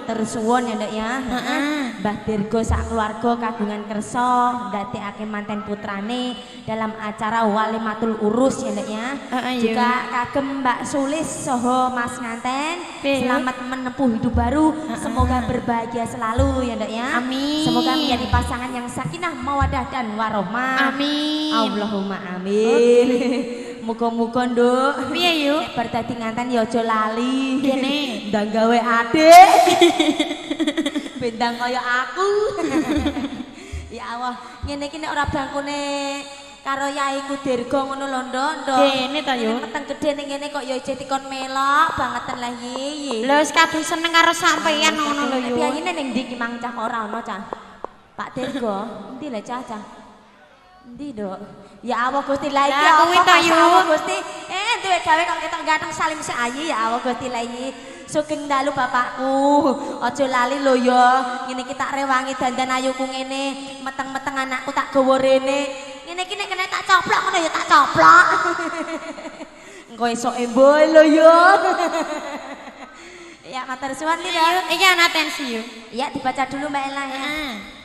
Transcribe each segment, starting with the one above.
matur suwun ya Nduk ya. Mbah Dirgo sak keluarga kagungan kersa ndadekake manten putrane dalam acara walimatul urus ya Nduk ya. Juga kagem Mbak Sulis soho Mas Nganten selamat menempuh hidup baru, semoga berbahagia selalu ya Nduk ya. Amin. Semoga menjadi pasangan yang sakinah mawadah dan warohmah. Amin. Allahumma amin. Muga-muga Nduk. Piye yuk? Nek bar dadi nganten ya aja lali. Kene ndang gawe adik. Bendang kaya aku. Ya Allah, ngene iki nek ora bangkune karo yaiku Dirgo ngono lho Nduk. Kene ta yo. Meteng gedhe ning ngene kok ya isih dikon melok bangeten lah iki. Lho wis kadung seneng karo sampeyan ngono lho yo. Biyayine ning ndi ki mang cah ora ono cah. Pak Dirgo, endi le cah? Endi Nduk? Ya Allah Gusti lah iki kuwi to yu. Gusti. Duwe gawe kok ketok ganteng salim seayi ya Allah Gusti lah iki. Sugeng dalu bapakku. Aja lali lho ya. Ngene iki tak rewangi dandan ayuku ngene, meteng-meteng anakku tak gawa rene. Ngene iki nek kena tak coplok ngono ya tak coplok. Engko esoke mboe lho ya. Ya matur suwun iki Nduk. Iki ana tensi yuk. Ya dibaca dulu Mbak Ella ya.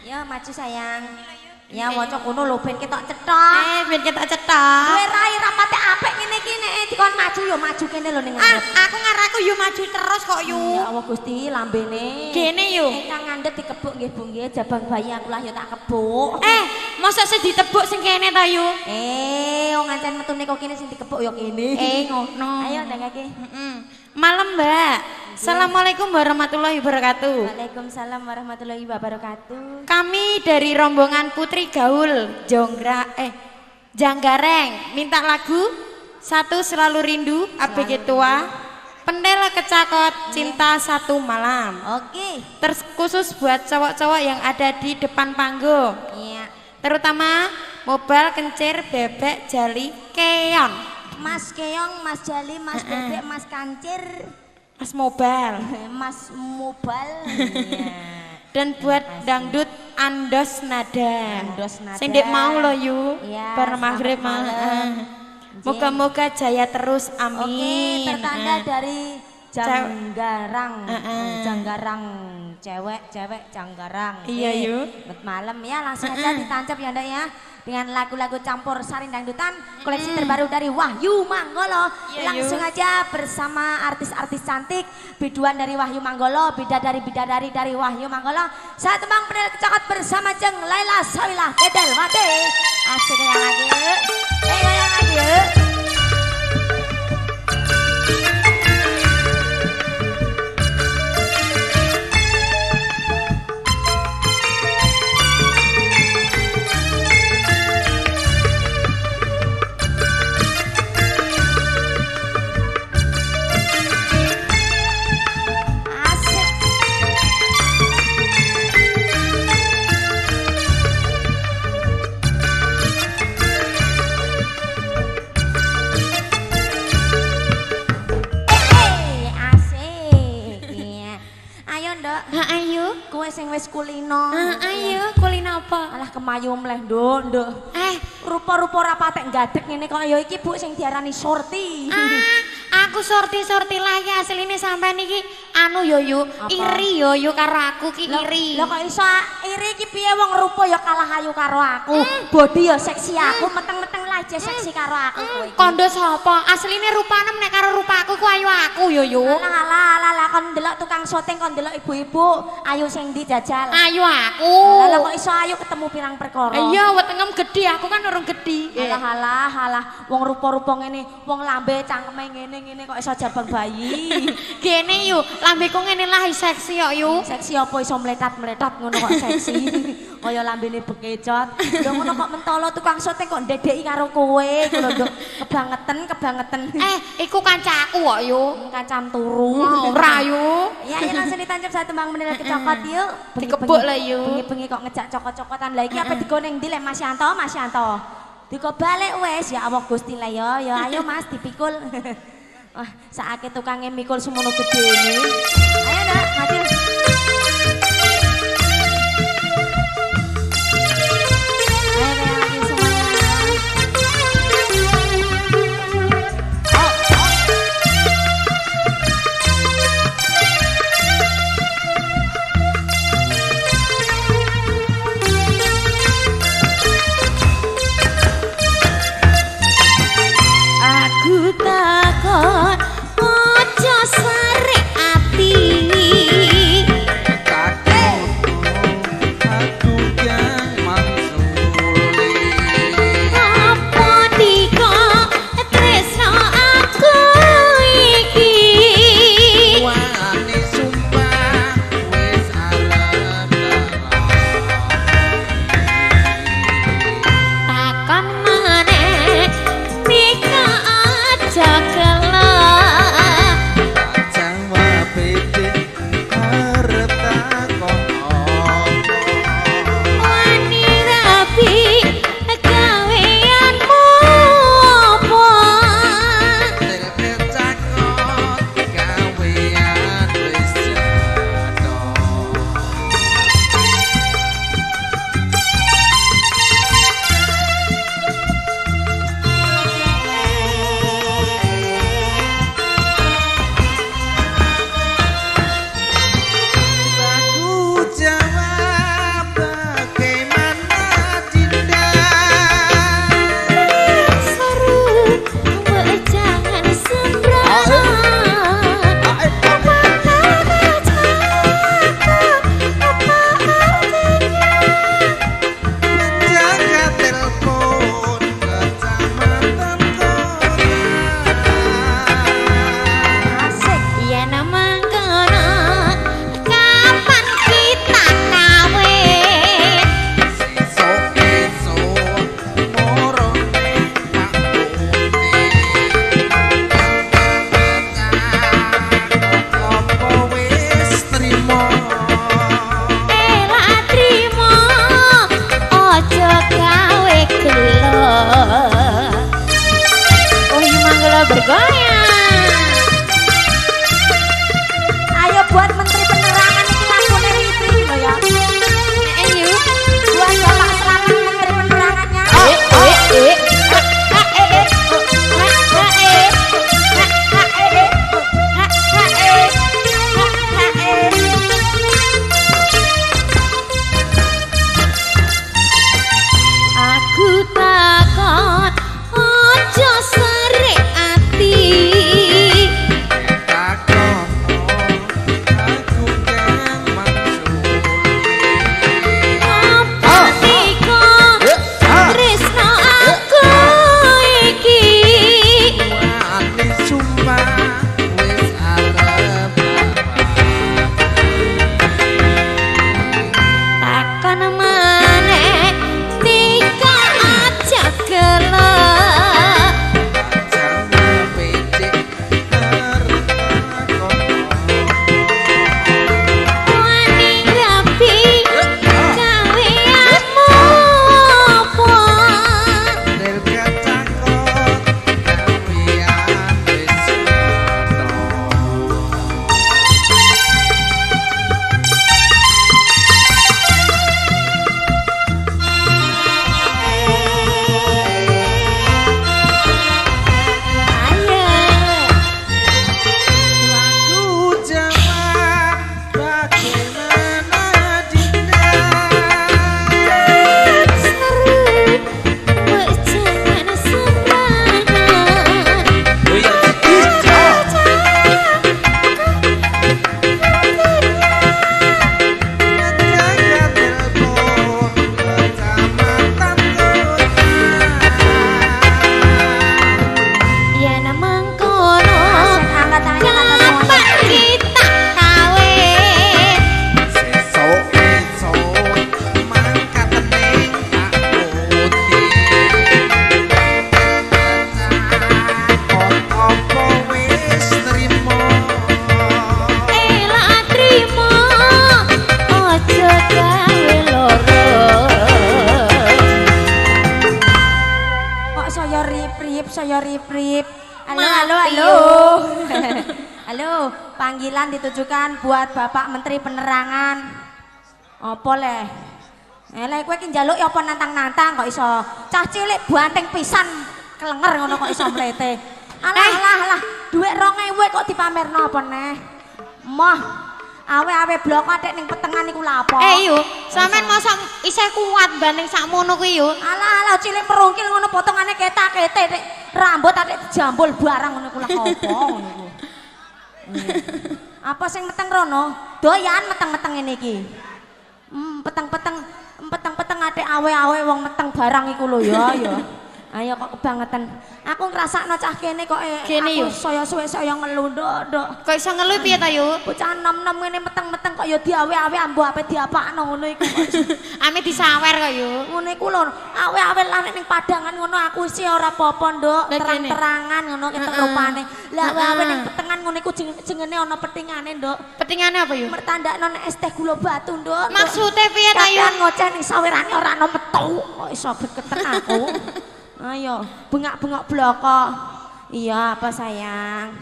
Ya maju sayang. Ya waca kono lho ben ketok cetok. Ben ketok cetok. Duwe rai rapate apik ngene iki nek dikon maju ya maju kene lho ning ngarep. Aku ngaraku yo maju terus kok yu. Ya Allah Gusti lambene. Kene yo. Ingkang ngandhut dikebuk nggih Bu nggih jabang bayi aku lah ya tak kebuk. Mosok sing ditebuk sing kene ta yu? Wong ngancen metune kok kene sing dikebuk ya kene. Ngono. Ayo ndangake. Malam Mbak. Assalamualaikum warahmatullahi wabarakatuh. Waalaikumsalam warahmatullahi wabarakatuh. Kami dari rombongan Putri Gaul Janggareng minta lagu Satu Selalu Rindu ABG Tua Pendela Kecakot Cinta Satu Malam. Oke. Terkhusus buat cowok-cowok yang ada di depan panggung. Iya. Terutama Mobal, Kencir, Bebek, Jali, Keong. Mas Keong, Mas Jali, Mas Bebek, Mas Kancir, Mas Mobal, Mas Mobal. Dan buat dangdut Andos Nada. Andos Nada. Sing dek mau lo yu. Iya, Bar maghrib mah. Moga-moga jaya terus. Amin. Oke, pertanda dari Janggarang. Janggarang cewek Janggarang. Iya yuk. Malam ya langsung aja ditancap ya Ndak ya. Dengan lagu-lagu campur sari dangdutan koleksi terbaru dari Wahyu Manggolo. Langsung aja bersama artis-artis cantik, biduan dari Wahyu Manggolo, bidadari-bidadari dari Wahyu Manggolo. Saya tembang Pendela Kecakot bersama Jeng Laila Sawilah Dedel Mate. Asik yang lagi. Yang lagi. Ayo, kowe sing wis kulino. Ayo, kulino apa? Alah kemayu mleh Nduk. Rupa-rupa ora patek nggadeg ngene kok ya iki Bu sing diarani sorti. Aku sorti-sorti lagi asline sampean iki anu yo yu, iri yo yu karo aku ki iri. Lah kok iso iri iki piye wong rupa ya kalah ayu karo aku. Bodi ya seksi aku, meteng-meteng lah aja seksi karo aku kowe iki. Kondo sapa? Asline rupanem nek karo rupa aku ku ayu aku yo yu. Alah kon ndelok tukang syuting kon ndelok ibu-ibu ayu sing ndi jajal. Ayu aku. Lah kok iso ayu ketemu pirang perkara. Iya wetengem gedhi aku kan urung gedhi. Alah wong rupa-rupa ngene, wong lambe cangkeme ngene kok iso jabang bayi. Gene yu, lambeku ngene lah seksi kok yu. Seksi apa iso meletat-meletat ngono kok seksi. Kaya lambene bekecot. Lho ngono kok mentolo tukang syuting kok ndedeki karo kowe ngono Nduk. Kebangetan. Iku kancaku kok yu. Kancam turu. Ora yu. Ya langsung ditancap saya tembang Pendela Kecakot yuk. Dikebuk lah yu. Bengi-bengi kok ngejak cokot-cokotan lah iki apa digo ning ndi lek Mas Yanto. Diko balik wes ya Allah Gusti lah ya ayo Mas dipikul. Wah, saake tukangnya mikul semono gede ini. Ayo Ndak, maju. Ayo lagi semuanya. prip. Halo. Halo, panggilan ditujukan buat Bapak Menteri Penerangan. Apa leh? Leh kowe ki njaluk ya apa nantang-nantang kok iso. Cah cilik banteng pisan kelenger ngono kok iso mlete. Alah, dhuwit 2000 kok dipamerno apa neh? Moh, awe-awe blok adek ning petengan iku lha apa? Yu, sampean mosok isih kuat banding sakmono kuwi yu. Alah, cilik merungkil ngono potongane ketak-ketik nek rambut adek dijambul barang ngono ku lha apa ngono ku. Apa sing meteng rono? Doyan meteng-meteng ngene iki. Peteng-peteng adek awe-awe wong meteng barang iku lho ya. Ayo kok kebangetan. Aku ngrasakno cah kene kok aku saya suwe saya ngelu ndok. Kok iso ngelu piye ta yu? Bocah nom-nom ngene meteng-meteng kok ya diawe-awe ambo ape diapakno ngono iku kok. Ame disawer kok yu. Ngono iku lho, awe-awe lan ning padangan ngono aku sih ora apa-apa nduk, terang-terangan ngono ketok rupane. Lah awe ning petengan ngono iku jengene ana petingane nduk. Petingane apa yu? Mertandakno nek es teh gula batu nduk. Maksude piye ta yu? Kan ngoceh ning sawerane ora ana metu kok iso begeten aku. Ayo, bengak-bengok bloko. Iya, apa sayang?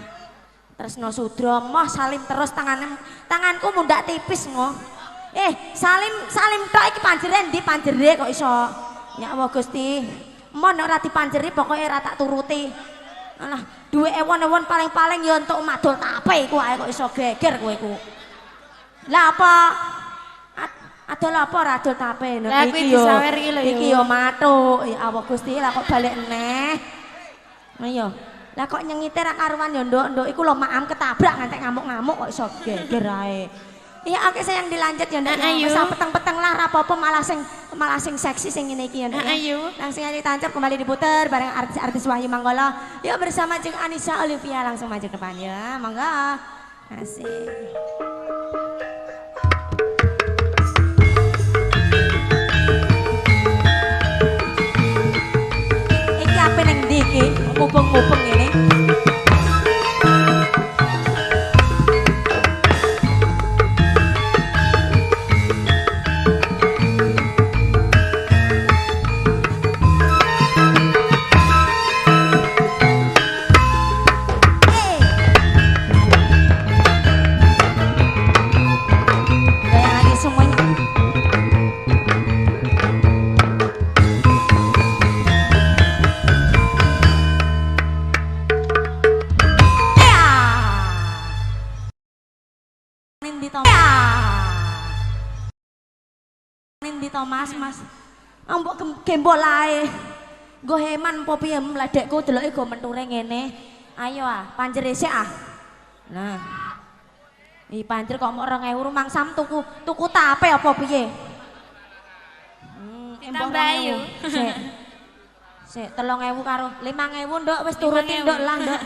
Tresno Sudro, moh salim terus tanganku mundak tipis ngoh. Salim tok iki panjere ndi panjere kok iso. Ya Allah Gusti. Mon ora dipanjeri pokoke ora tak turuti. Alah, duwe ewon-ewon paling-paling ya entuk madol tape iku ae kok iso geger kowe iku. Lah apa? Adol apa ora adol tape no iki yo. Iki yo matuk. Ya Allah Gusti, lah kok balik neh. Ayo. Lah kok nyengite ra karuan yo nduk iku lho maam ketabrak ngantek ngamuk-ngamuk kok iso geger ae. Iya oke sayang dilanjut ya nduk. Wis peteng-peteng lah ra apa-apa malah sing seksi sing ngene iki ya nduk. Langsung aja tancap kembali diputer bareng artis-artis Wahyu Manggala. Yuk bersama jeung Anissa Olivia langsung maju ke depan ya. Monggo. Asik. Iki mubeng-mubeng ini. Goyang lagi semuanya. Mas. Mbok gembol ae. Nggo heman apa piye mledekku deloke go menture ngene. Ayo panjer sik Nah. Iki panjer kok mok 2000 rumangsam tuku tape apa piye? Tambah yu. Sik 3000 karo 5000 nduk wis turuti nduk lah nduk.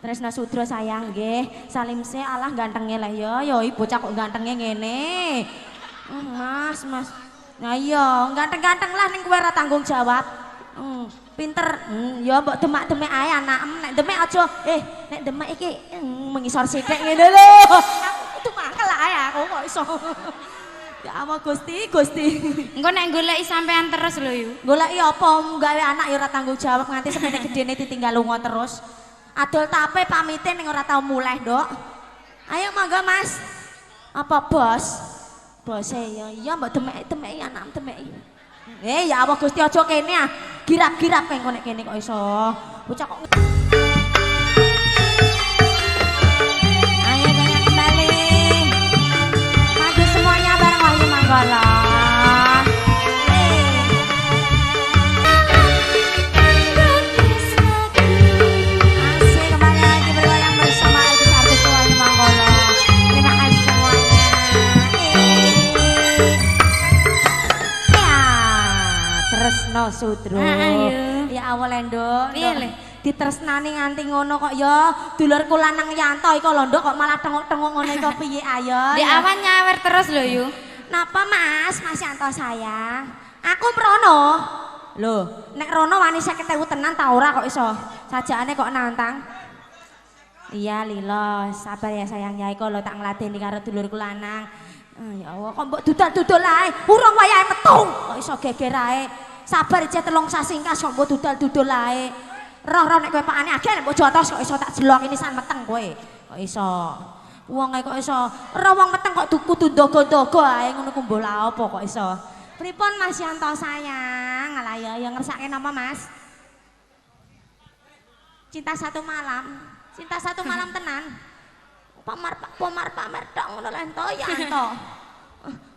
Tresno Sudro sayang nggih. Salim se alah gantenge lah ya. Ya bocah kok gantenge ngene. Mas. Nah iya, ganteng-ganteng lah ning kowe ora tanggung jawab. Pinter. Ya mbok demak-demek ae anakem. Nek demek aja, nek demek iki mengisor sithik ngene lho. Itu mangkel ae aku kok iso. Ya Allah Gusti. Engko nek goleki sampean terus lho yu. Goleki apa? Gawe anak ya ora tanggung jawab nganti semene gedene ditinggal lunga terus. Adol tape pamite ning ora tau muleh, Nduk. Ayo monggo Mas. Apa bos? Bose ya mbok demek-demeki anak demeki. Ya Allah Gusti aja kene girap-girap keng nek kene kok iso. Bocah kok Ayo jangan kembali. Maju semuanya bareng Wahyu Manggala. Asik kembali lagi bergoyang bersama artis-artis Wahyu Manggala. Terima kasih semuanya. Tresno Sudro. Ya awal Nduk. Ditresnani nganti ngono kok ya dulurku lanang Yanto iku lho Nduk kok malah tengok-tengok ngono iku piye ayo. Di awan nyawer terus lho yu. Napa Mas Yanto sayang? Aku mrono. Lho, nek rono wani 50.000 tenan ta ora kok iso. Sajane kok nantang. Iya Lilo, sabar ya sayang ya iku lho tak ngladeni karo dulurku lanang. Ya Allah, kok mbok dudal-dudal ae. Urung wayahe metu. Kok iso geger ae. Sabar aja telung sasingkas kok mbok dudal-dudal ae. Roh-roh nek kowe pakane agek nek mbok jotos kok iso tak jelok ini san meteng kowe. Kok iso. Wong kok iso roh wong meteng kok kudu ndogo-ndogo ae ngono ku mbok lha apa kok iso. Pripun Mas Yanto sayang? Alah ya ngersake napa Mas? Cinta satu malam. Cinta satu malam tenan. Pamer tok ngono lho ento Yanto.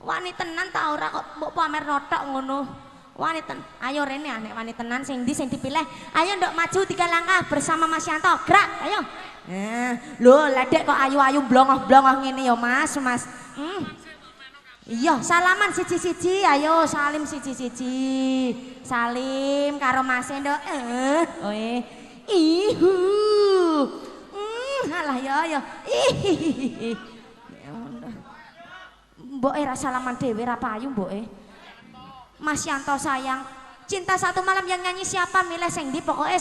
Wani tenan ta ora kok mbok pamer tok ngono. Wani ten. Ayo rene nek wani tenan sing ndi sing dipilih. Ayo ndok maju 3 langkah bersama Mas Yanto. Gerak, ayo. Lho, ledek kok ayu-ayu blongoh-blongoh ngene ya Mas. Iya, salaman siji-siji. Ayo salim siji-siji. Salim karo Mas Ndok. Ihu. Alah ya. Mboke ra salaman dhewe ra payu mboke. Mas Yanto sayang, cinta satu malam yang nyanyi siapa milih sing ndi pokoke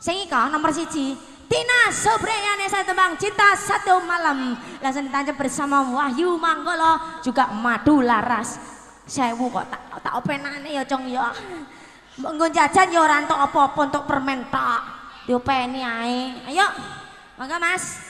sing ika nomor 1 Tina Sobreyane saya tembang cinta satu malam langsung ditancap bersama Wahyu Manggolo juga Madu Laras. Sewu kok tak openane ya Cong ya. Nggo jajan ya ora entuk apa-apa untuk permen tok. Diopeni ae. Ayo. Mangga Mas.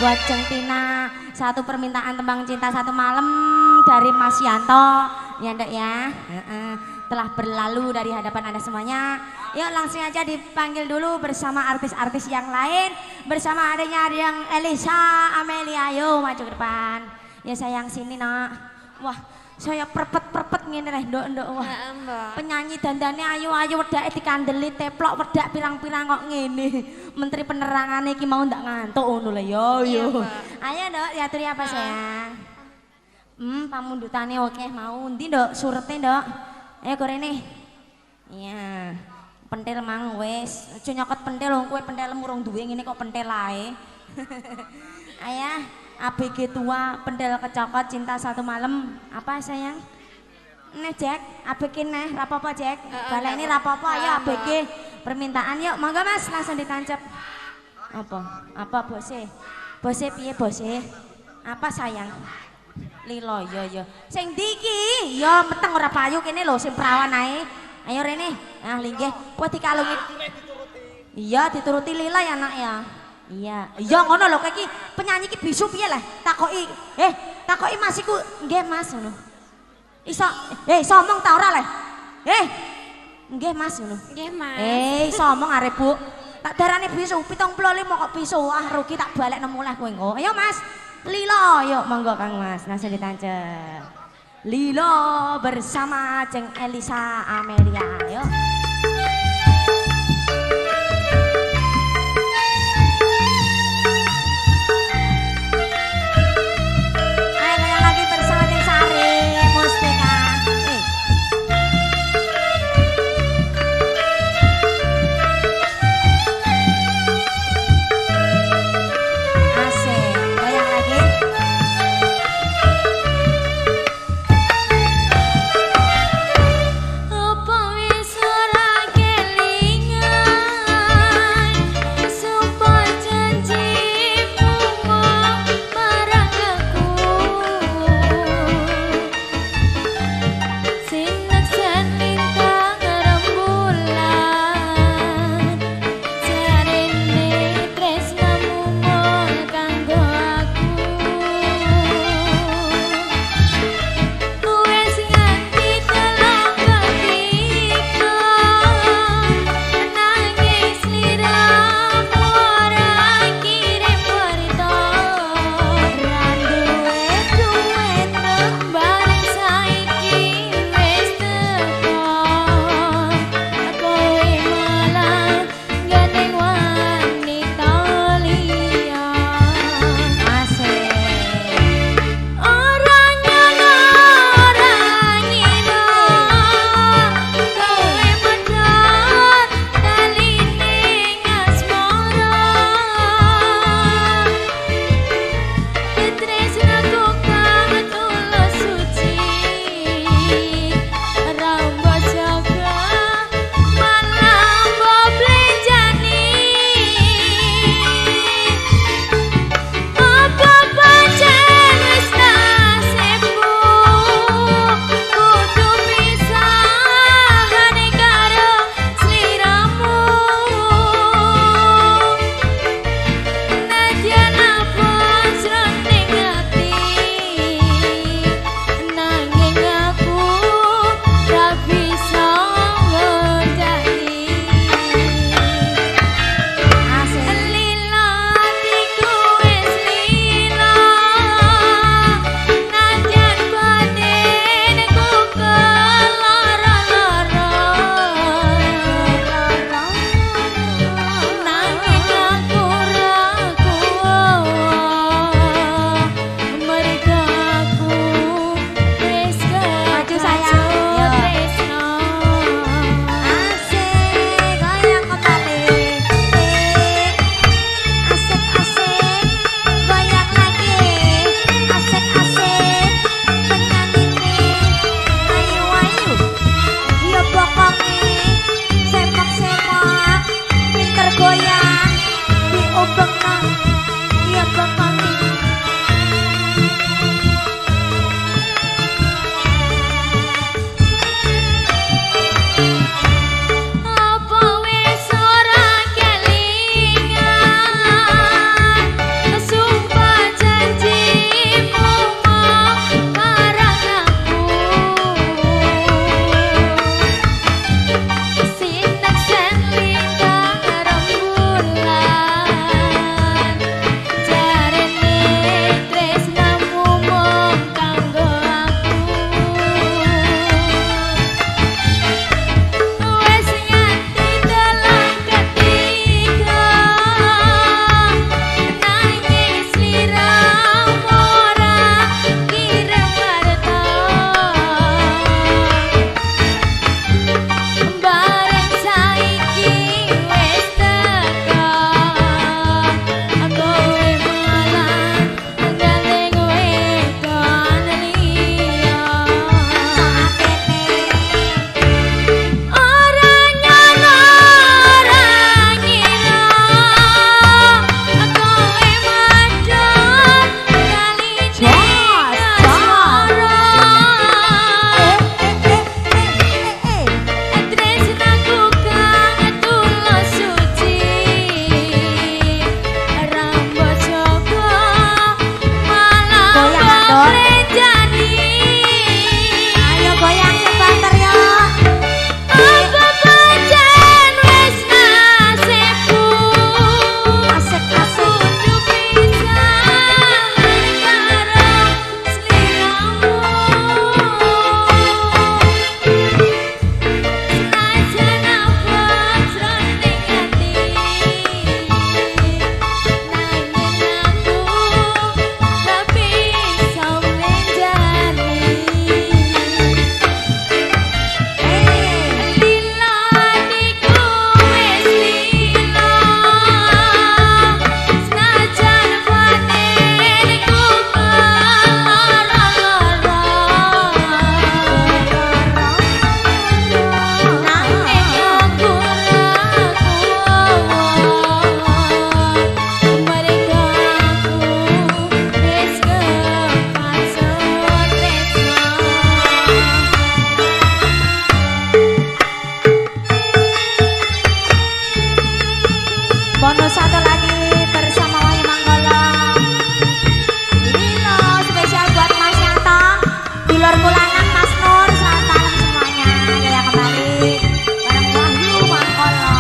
buat Jeng Tina. Satu permintaan tembang cinta satu malam dari Mas Yanto. Ya Ndok ya. Telah berlalu dari hadapan Anda semuanya. Yuk langsung aja dipanggil dulu bersama artis-artis yang lain. Bersama adanya yang Elisa, Amelia. Ayo maju ke depan. Ya sayang sini nak. Wah saya perpet ngene lah ndok wah. Penyanyi dandane ayu-ayu wedake dikandeli teplok wedak pirang-pirang kok ngene. Menteri penerangane iki mau ndak ngantuk ngono lho yo. Ayo ndok diaturi apa sayang? Pamundutane oke mau ndi ndok surete ndok. Ayo gorene. Iya. Pentil mang wis. Aja nyokot pentil wong kowe pentilmu urung duwe ngene kok pentil ae. Ayah ABG tua pendel kecokot cinta satu malam apa sayang? Nih Jack, ABG nih rapopo Jack. Balik ini rapopo ayo ABG permintaan yuk monggo mas langsung ditancap. Apa bose? Bose piye bose? Apa sayang? Lilo yo. Sing diki yo meteng ora payu kene lho sing perawan ae. Ayo rene. Nah linggih kowe dikalungi. Iya dituruti Lila ya nak ya. Iya ngono lho kowe iki penyanyi iki bisu piye lah takoki takoki Mas iku nggih Mas ngono iso omong ta ora le nggih Mas ngono Nggih Mas iso omong arep Bu tak darane bisu 75 kok bisu rugi tak balik nemu lah kowe engko ayo Mas Lilo yuk monggo Kang Mas langsung ditancep Lilo bersama Jeng Elisa Amelia yuk. Apa wis ora Bonus satu lagi bersama Wahyu Manggolo. Lilo spesial buat Mas Yanto, dulur kulangan Mas Nur. Selamat malam semuanya. Ya kembali bareng Wahyu Manggolo.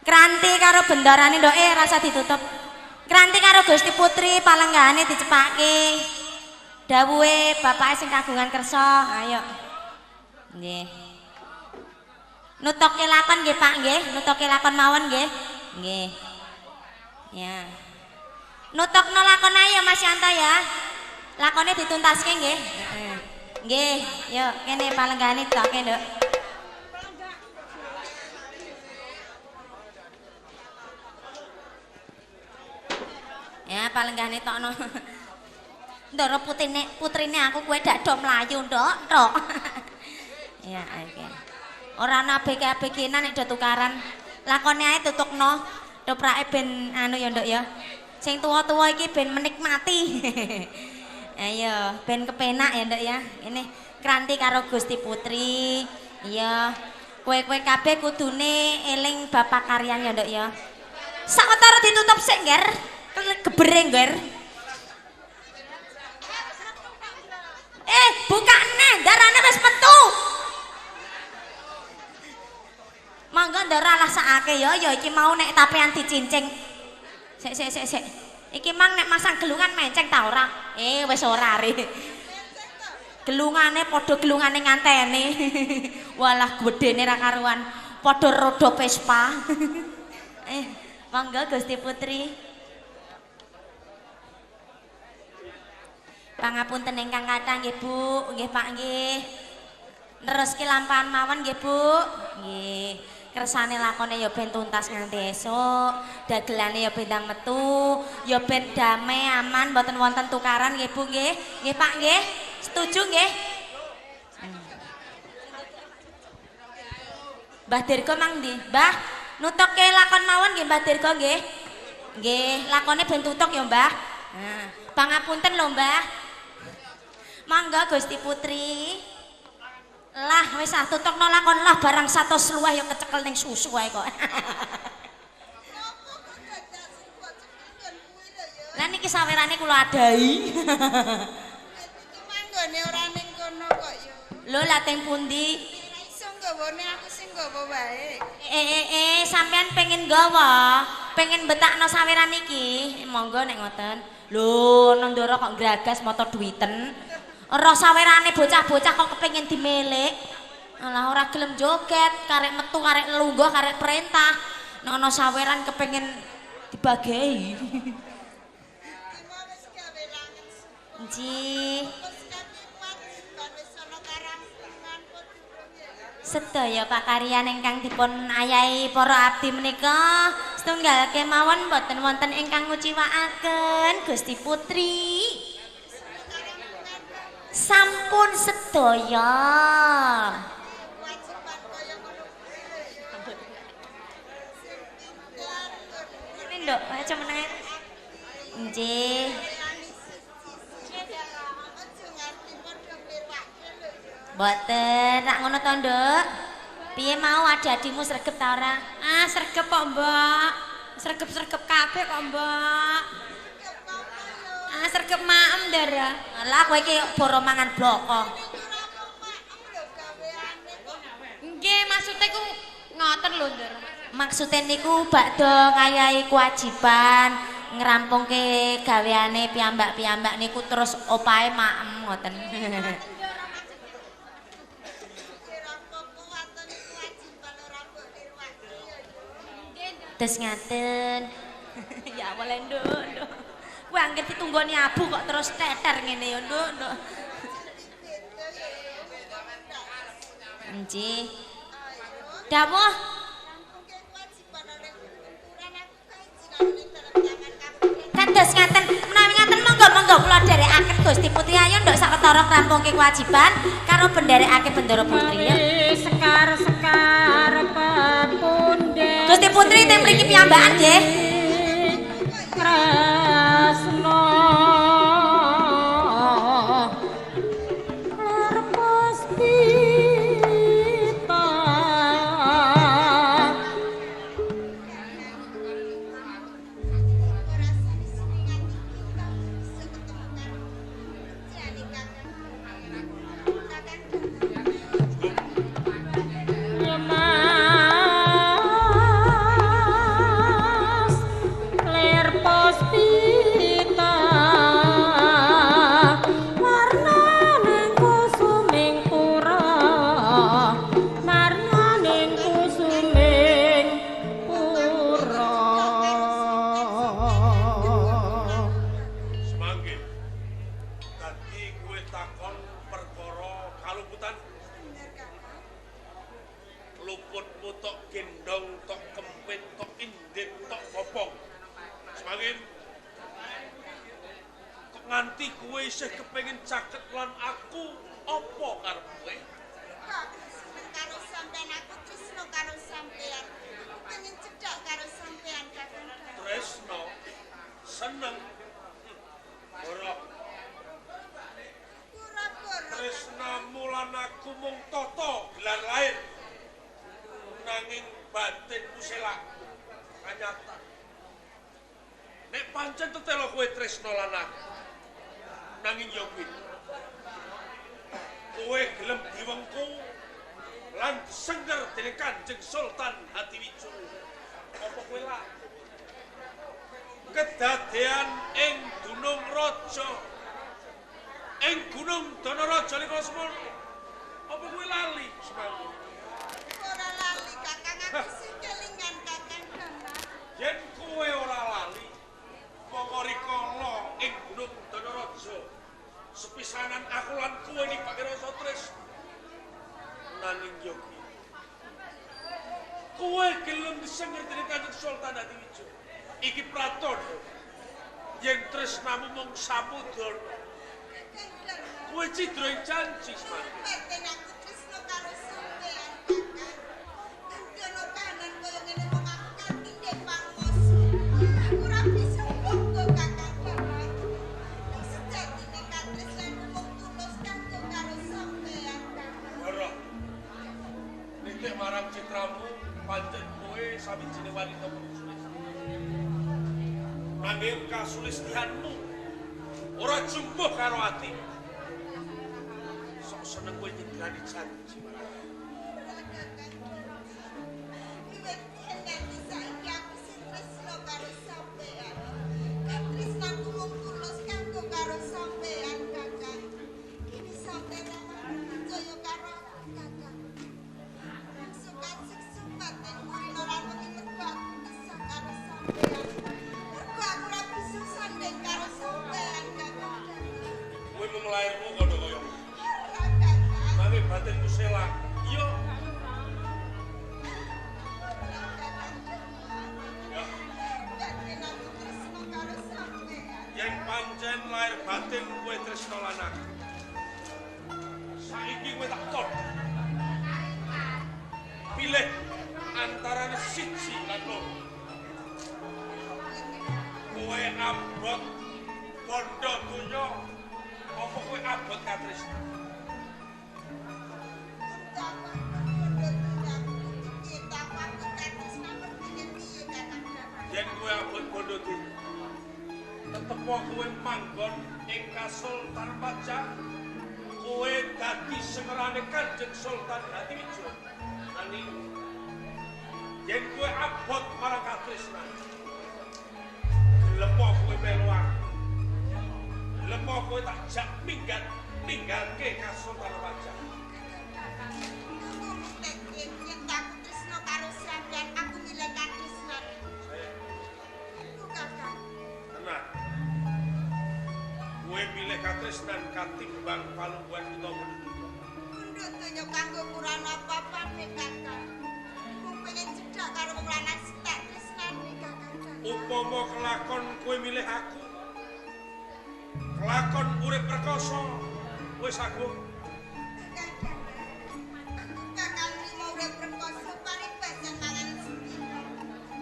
Kranti karo bendarane ndoke rasa ditutup. Kranti karo Gusti Putri palenggahane dicepake. Dawuhe bapake sing kagungan kersa. Ayo. Nggih. Nutokke lakon nggih Pak nggih, nutokke lakon mawon nggih. Nggih. Ya. Nutokno lakon ayo Mas Yanto ya. Lakone dituntaske nggih. Heeh. Nggih, yuk kene palenggahane ditokke, Nduk. Ya palenggahane tokno. Ndoro putrine aku kowe dak do mlayu, Nduk, Nduk. Ya, oke. Ora ana abek-abekenan nek do tukaran. Lakone ae tutukno. Doprake ben anu ya, Nduk ya. Sing tuwa-tuwa iki ben menikmati. Ayo, ben kepenak ya, Nduk ya. Ini Kranti karo Gusti Putri. Iya. Kowe-kowe kabeh kudune eling bapak karyan ya, Nduk ya. Sawetara ditutup sik, Ngger. Gebereng, Ngger. Buka neh, darane wis metu. Mangga ndara lah sakake ya iki mau nek tapean dicincing. Sik. Iki mang nek masang gelungan menceng ta ora? Wis ora re. Gelungane padha gelungane ngantene. Walah gedene ra karuan. Padha roda Vespa. Mangga Gusti Putri. Pangapunten ingkang kathah nggih Bu, nggih Pak nggih. Neruske lampahan mawon nggih Bu. Nggih. Kersane lakone ya ben tuntas nganti esuk, dagelane ya bendang metu, ya ben damai aman mboten wonten tukaran nggih Bu nggih. Nggih Pak nggih. Setuju nggih? Mbah Dirga mang ndi? Mbah, nutukke lakon mawon nggih Mbah Dirga nggih. Nggih, lakone ben tutuk ya Mbah. Nah, pangapunten lho Mbah. Mangga Gusti Putri. Lah wis tutokno lakon lah barang 100 luwih ya kecekel ning susu ae kok. Lah niki sawerane kula adahi. Manggone ora ning kono kok ya. Lho lah teng pundi? Iso nggawane aku sing nggawa wae. Sampean pengen gawa, pengen betakno saweran iki. Monggo nek ngoten. Lho nang ndoro kok gragas moto duwiten. Ora sawerane bocah-bocah kok kepengin dimelik. Alah ora gelem joget, karek metu, karek lungguh, karek perintah. Nek ana saweran kepengin dibagi. Nji. Sedaya pakaryan ingkang dipun ayahi para abdi menika setunggal kemawon boten wonten ingkang nguciwakaken Gusti Putri. Sampun sedaya. Ini Nduk, aja meneh. Nggih. Mboten, nak ngono to, Nduk. Piye mau adi-adimu sregep ta ora? Ah, sregep kok, Mbak. Sregep-sregep kabeh kok, Mbak. Ah, sregep maem, Ndara. Lah kowe iki boro mangan bloko. Nggih, maksude ku ngoten lho, Ndara. Maksude niku bakda ngayahi kewajiban ngrampungke gaweane piyambak-piyambak niku terus opahe maem ngoten. Kados ngaten. Ya boleh nduk. Kowe angger ditunggoni abu kok terus teter ngene ya nduk. Nggih. Dawuh. Kados ngaten, menawi ngaten monggo kula dherekaken Gusti Putri ayo nduk sawetara ngrampungke kewajiban karo benderekake Bendara Putri ya. Sekar pepundhe. Gusti Putri teng mriki piyambakan nggih. Kresna nganti kowe isih kepengin caket lan aku apa karepmu? Karo sampean aku tresno karo sampean. Pengen cedhak karo sampean Kakang. Tresno seneng. Ora. Tresnamu lan aku mung tata gelar lain. Nanging batinku selak kanyata. Nek pancen tetelo kowe tresno lan aku. Nanging yo kuwi kowe gelem diwengku lan disenger dening Kanjeng Sultan Hatiwijo apa kowe lak kedadean ing Gunung Raja ing Gunung Danaraja liko semono apa kowe lali semangku Ora lali Kakang aku sing kelingan Kakang Dana. yen kowe ora lali mongko rikala ing Gunung Danaraja sepisanan aku lan kowe nibake rasa tresno nanging yo kowe gelem disenger dening Kanjeng Sultan Hatiwijo iki pratandha yen tresnamu mung samudana kowe cidra ing janji semangka Paten aku tresno karo sampean Kakang. Kandono kanan koyo ngene mung aku kanthi ndek pangmos. Aku ora bisa monggo Kakang Dana. Sejatine katresnanku mung tulus kanggo karo sampean Kakang. ora nek marang citramu pancen kowe sawijine wanita sulis nanging kasulistihanmu ora jumbuh karo ati sok seneng kowe nyedrani janji marang Wiwit biyen nganti saiki aku sing tresno karo sampean. Katresnanku mung tulus kanggo karo sampean Kakang. Kini sampean percaya karo aku Kakang. Sukan sing sempat yen kulino lan wengi mergo aku bisa karo sampean. Mergo aku ora bisa sanding karo sampean Kakang. kowe mung lairmu kono kaya Ora Kakang. nanging batinku selak yo Paten aku tresno karo sampean. yen pancen lair batin kowe tresno lan aku saiki kowe tak ton pilih antarane siji lan loro kowe abot bondo donya apa kowe abot katresna yen kowe abot bondo donya tetep kowe manggon ing Kasultan Pajang kowe dadi sengerane Kanjeng Sultan Hatiwijo nanging yen kowe abot marang katresnan gelem kowe melu aku gelem kowe tak jak ninggalke Kasultan Pajang upama kelakon kowe milih aku. Kelakon urip perkoso wis aku. Bakal nrimo urip rekoso paling bajan mangan sedina.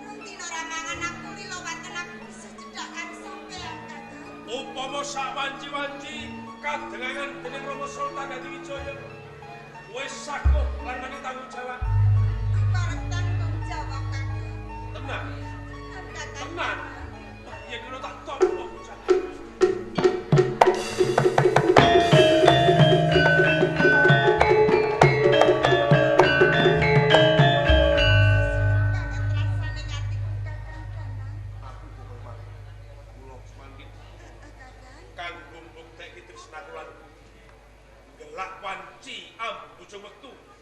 Rundina ora mangan aku lilo waten aku bisa cedhakan sampean Kakang. Upama sak wanci-wanci kadengangan dening Rama Sultan Hadiwijaya. Wis sakuh lan meneh tanggung jawab. Parek tanggung jawab Kakang. Tenang, Kakang. tenang. Yen ngono tak tompo bocah.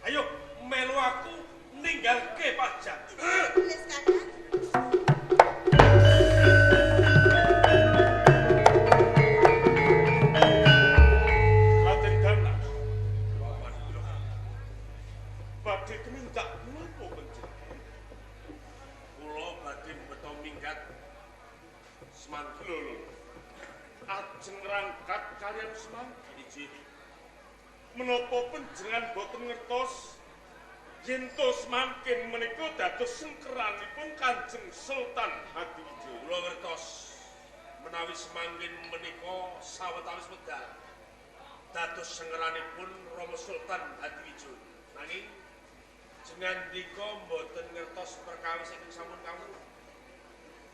Ayo, melu aku ninggalke pajak. Wis Kakang. Raden Dana. Badhe kemintak menapa panjenengan? Kula badhe beto minggat semanggi lho. Ajeng rangkat kaliyan semanggi niki. Menapa panjenengan boten ngertos yen to semangkin menika dados sengkeranipun Kanjeng Sultan Hadiwijaya. Kula ngertos menawi semangkin menika sawetawis wekdal dados sengkeranipun Rama Sultan Hadiwijaya. Nanging jenengan dika mboten ngertos perkawis ingkang sampun kawula.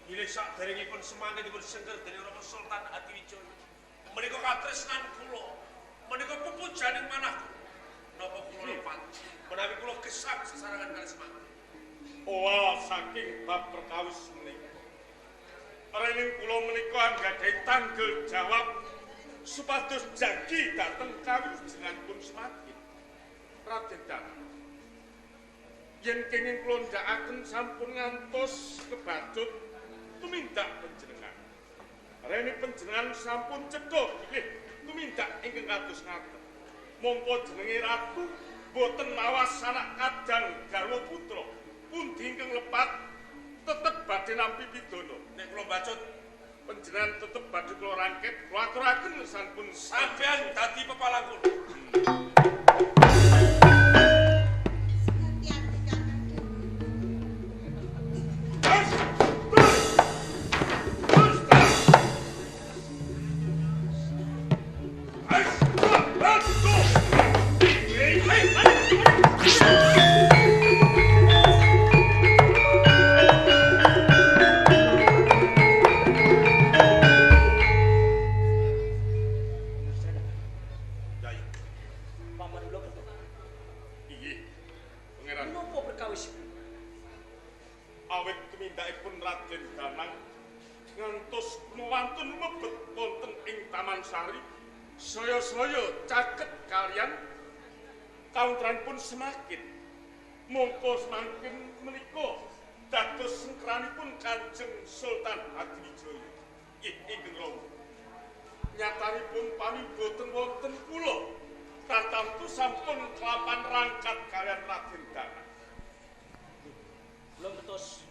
Bilih saderengipun semangkin dipun sengker dening Rama Sultan Hadiwijaya. Menika katresnan kula. Menika pupujaning manahku. Napa kula lepat menawi kula gesang sesarangan kali semangkin. Wah, saking bab perkawis menika. Rening kula menika anggadhahi tanggel jawab supados jagi dhateng kawilujenganipun semangkin. Raden Dana. Yen kenging kula ndakaken sampun ngantos kebacut tumindak panjenengan. Rene panjenengan sampun cedhak bilih tumindak ingkang kados ngaten. Mongko jenenge ratu boten mawas anak kadang garwa putra. Pundi ingkang lepat tetep badhe nampi pidana. Nek kula bacut panjenengan tetep badhe kula rangket, kula aturaken sampun sampeyan dadi pepala kula. Hati-hati Kakang. Awit tumindakipun Raden Danang ngantos mewantun mebet wonten ing Taman Sari saya caket kalian kaunteranipun semakin mongko semakin menika dados sengkeranipun Kanjeng Sultan Hadiwijaya. Ingkang Rama nyatanipun pami boten wonten kula tartamtu sampun kelapan rangkat kalian Raden Danang. Belum betos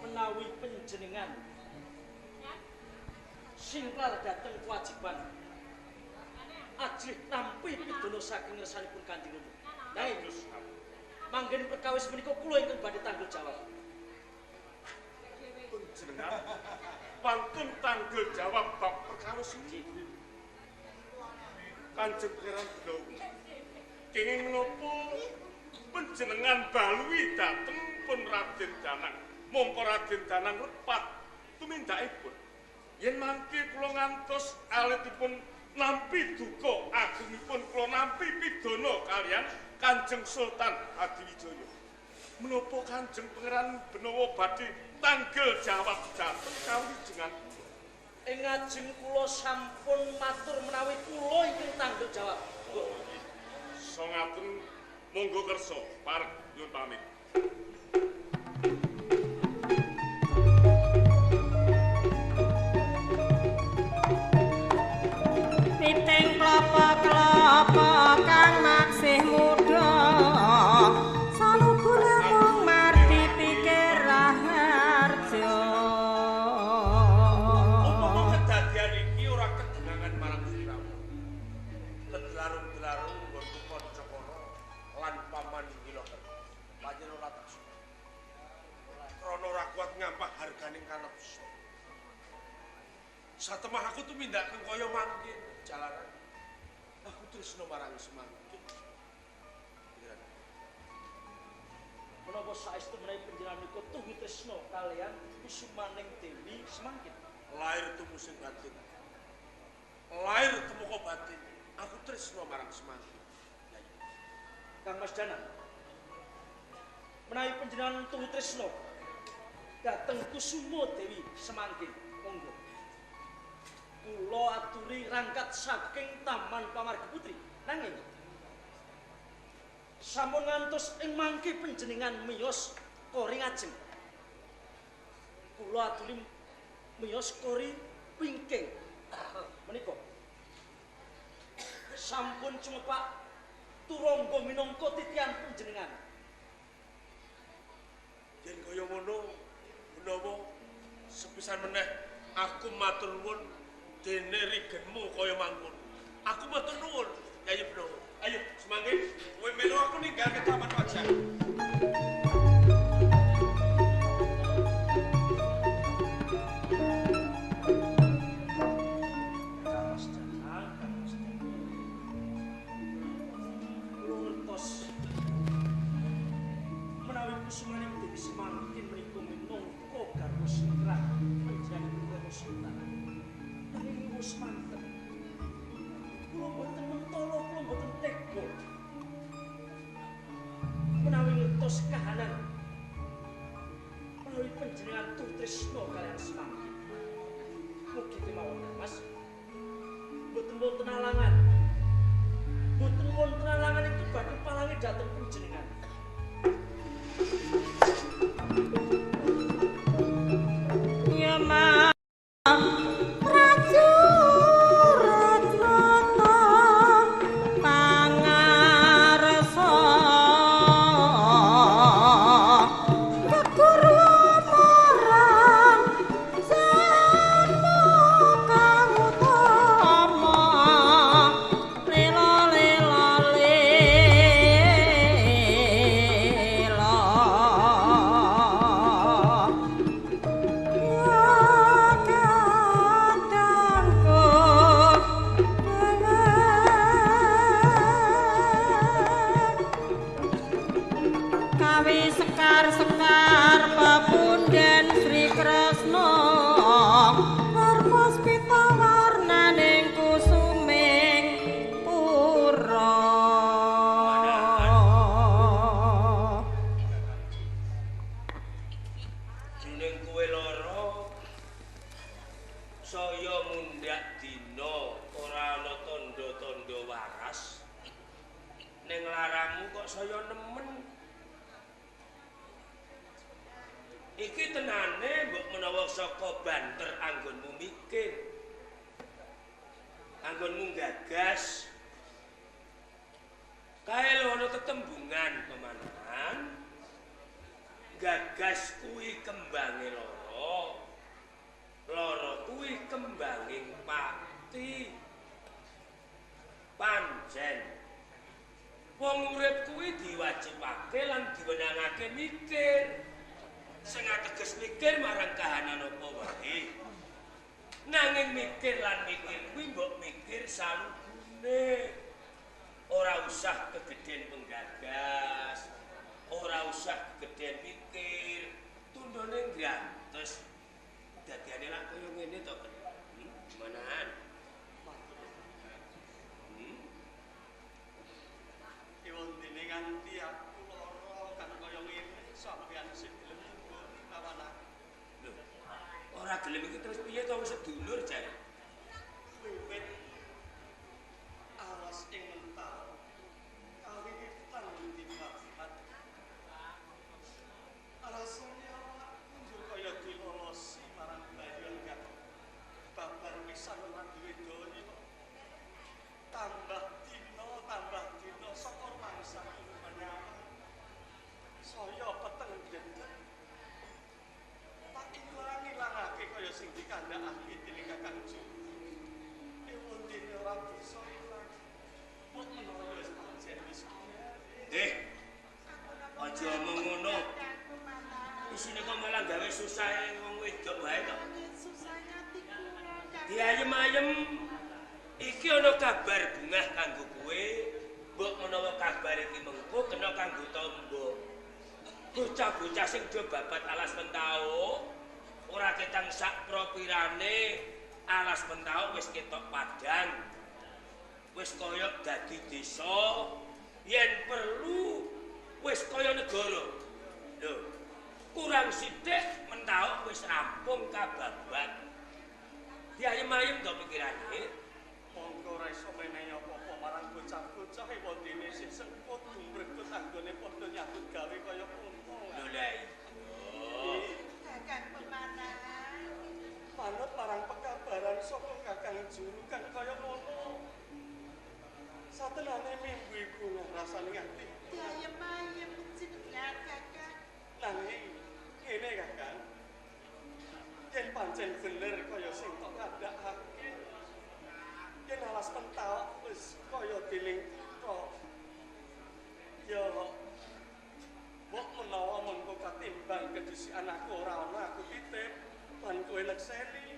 menawi panjenengan singklar dateng kewajiban ajrih nampi pidana saking ngersanipun Kanjeng Rama. Nanging manggen perkawis menika kula ingkang badhe tanggel jawab. Panjenengan pantun tanggel jawab bab perkawis iki. Kanjeng Pangeran Bedawa kenging menapa panjenengan balui dhateng pun Raden Danang. Mongko Raden Danang lepat tumindakipun. Yen mangke kula ngantos alitipun nampi duka agungipun kula nampi pidana kaliyan Kanjeng Sultan Hadiwijaya. Menapa Kanjeng Pangeran Benawa badhe tanggel jawab dhateng kawilujengan kula? Ing ngajeng kula sampun matur menawi kula ingkang tanggel jawab. So ngaten monggo kersa parek nyuwun pamit. Piting klopo-klopo kang maksih muda salugune mung mardi pikir raharja. raganing kanepsu. Satemah aku tumindaken kaya mangkin jalaran. Aku tresna marang semangkin. Menapa saestu menawi panjenengan menika tuwi tresna kalian Kusumaning Dewi Semangkin. Lair temu sing batin. Lair temu kok batin. Aku tresna marang semangkin. Kang Mas Danang. Menawi panjenengan tuwi tresna dhateng Kusuma Dewi Semangkin, monggo. Kula aturi rangkat saking Taman Pamargi Putri. Nanging sampun ngantos ing mangke panjenengan miyos kori ngajeng. Kula aturi miyos kori wingking. Menika sampun cumepak turangga minangka titihan panjenengan. Yen kaya ngono, menawa sepisan meneh aku matur nuwun dene rigenmu kaya mangkon. Aku matur nuwun, Yayi Benawa. Ayo, semangkin, kowe melu aku ninggal ke Taman Wajah. Kusumaning Dewi Semangkin menika minangka garwa sirah panjenengan Rama Sultan. Nanging wis mantep. Kula boten mentala, kula boten tega. Menawi ngertos kahanan menawi panjenengan tresna kaliyan Semangkin. Mugi kemawon Mas. Boten wonten alangan. Boten wonten alangan itu badhe palangi dhateng panjenengan. Yama susah wong wedok wae to. Susah hati kula. Diayem-ayem iki ana kabar bungah kanggo kowe. Mbok menawa kabar iki mengko kena kanggo tombo. Bocah-bocah sing do babat alas mentau ora ketang sak propirane alas mentau wis ketok padang. Wis kaya dadi desa, yen perlu wis kaya negara. Lho, kurang sithik mentau wis rampung kababat. Diayem-ayem to pikirane. Monggo ora iso menehi apa-apa marang bocah-bocah e wondene sing sengkut dumbregut anggone padha nyambut gawe kaya ngono. Lho la iya. Kakang pemanah. Manut marang pekabaran saka Kakang Juru kang kaya ngono. Satenane mimbu iku rasane nganti Diayem-ayem jenengan kakang. nanging kene Kakang. Yen pancen bener kaya sing tok kandhakake. Yen alas pentawak wis kaya dening kutha. Ya mbok menawa mengko katimbang kedisi anakku ora ana aku titip lan kowe lekseni.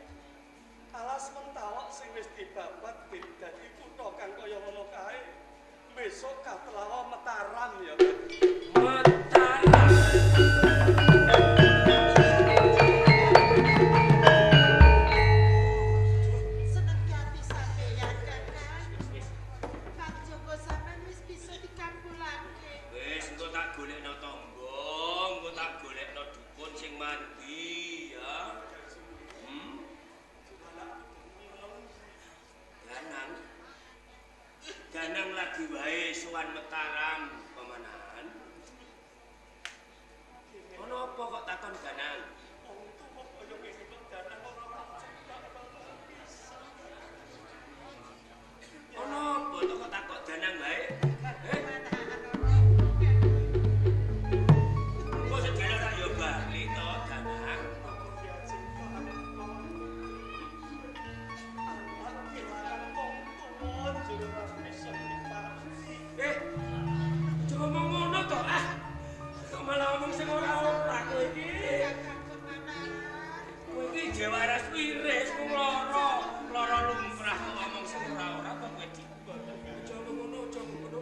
Alas mentawak sing wis dibabat dadi kutha kang kaya ngono kae. Besok katelawa Mataram ya. Mataram. Seneng hati sampeyan kakang. Pak Joko sampean wis bisa dikampulake. Wis engko tak golekno tangga, engko tak golekno dukun sing mandi ya. Danang lagi wae sowan Mataram pemanahan. Ono apa kok takon Danang? Ono apa kok takon Danang wae? Kok sedaya ora yo bali to Danang? Coba ngomong ngono to ah. Kok malah ngomong sing ora-ora kowe iki. Kowe iki jewaras wiris ku lara. Lara lumrah kok ngomong sing ora-ora kok kowe iki. Coba ngono, coba ngono.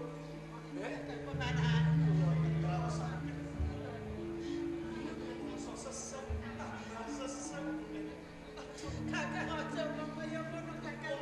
Kakang aja ngomong kaya ngono kakang.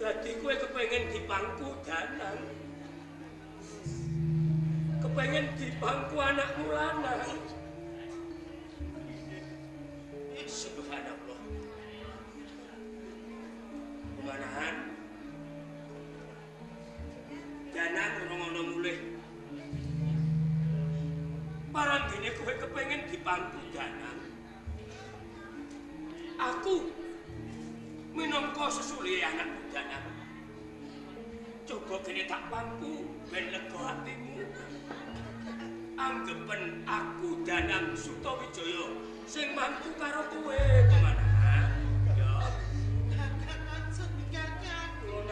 Dadi kowe kepengin dipangku Danang. Kepengin dipangku anakmu lanang. Subhanallah. Pemanahan. Danang ngono mulih. Parang dene kowe kepengin dipangku Danang. Aku minangka sesule anakmu Danang. Coba kene tak pangku ben lega atimu. Anggepen aku Danang Sutawijaya sing mantu karo kowe pemanahan. Ya. Kakang aja tinggalke aku.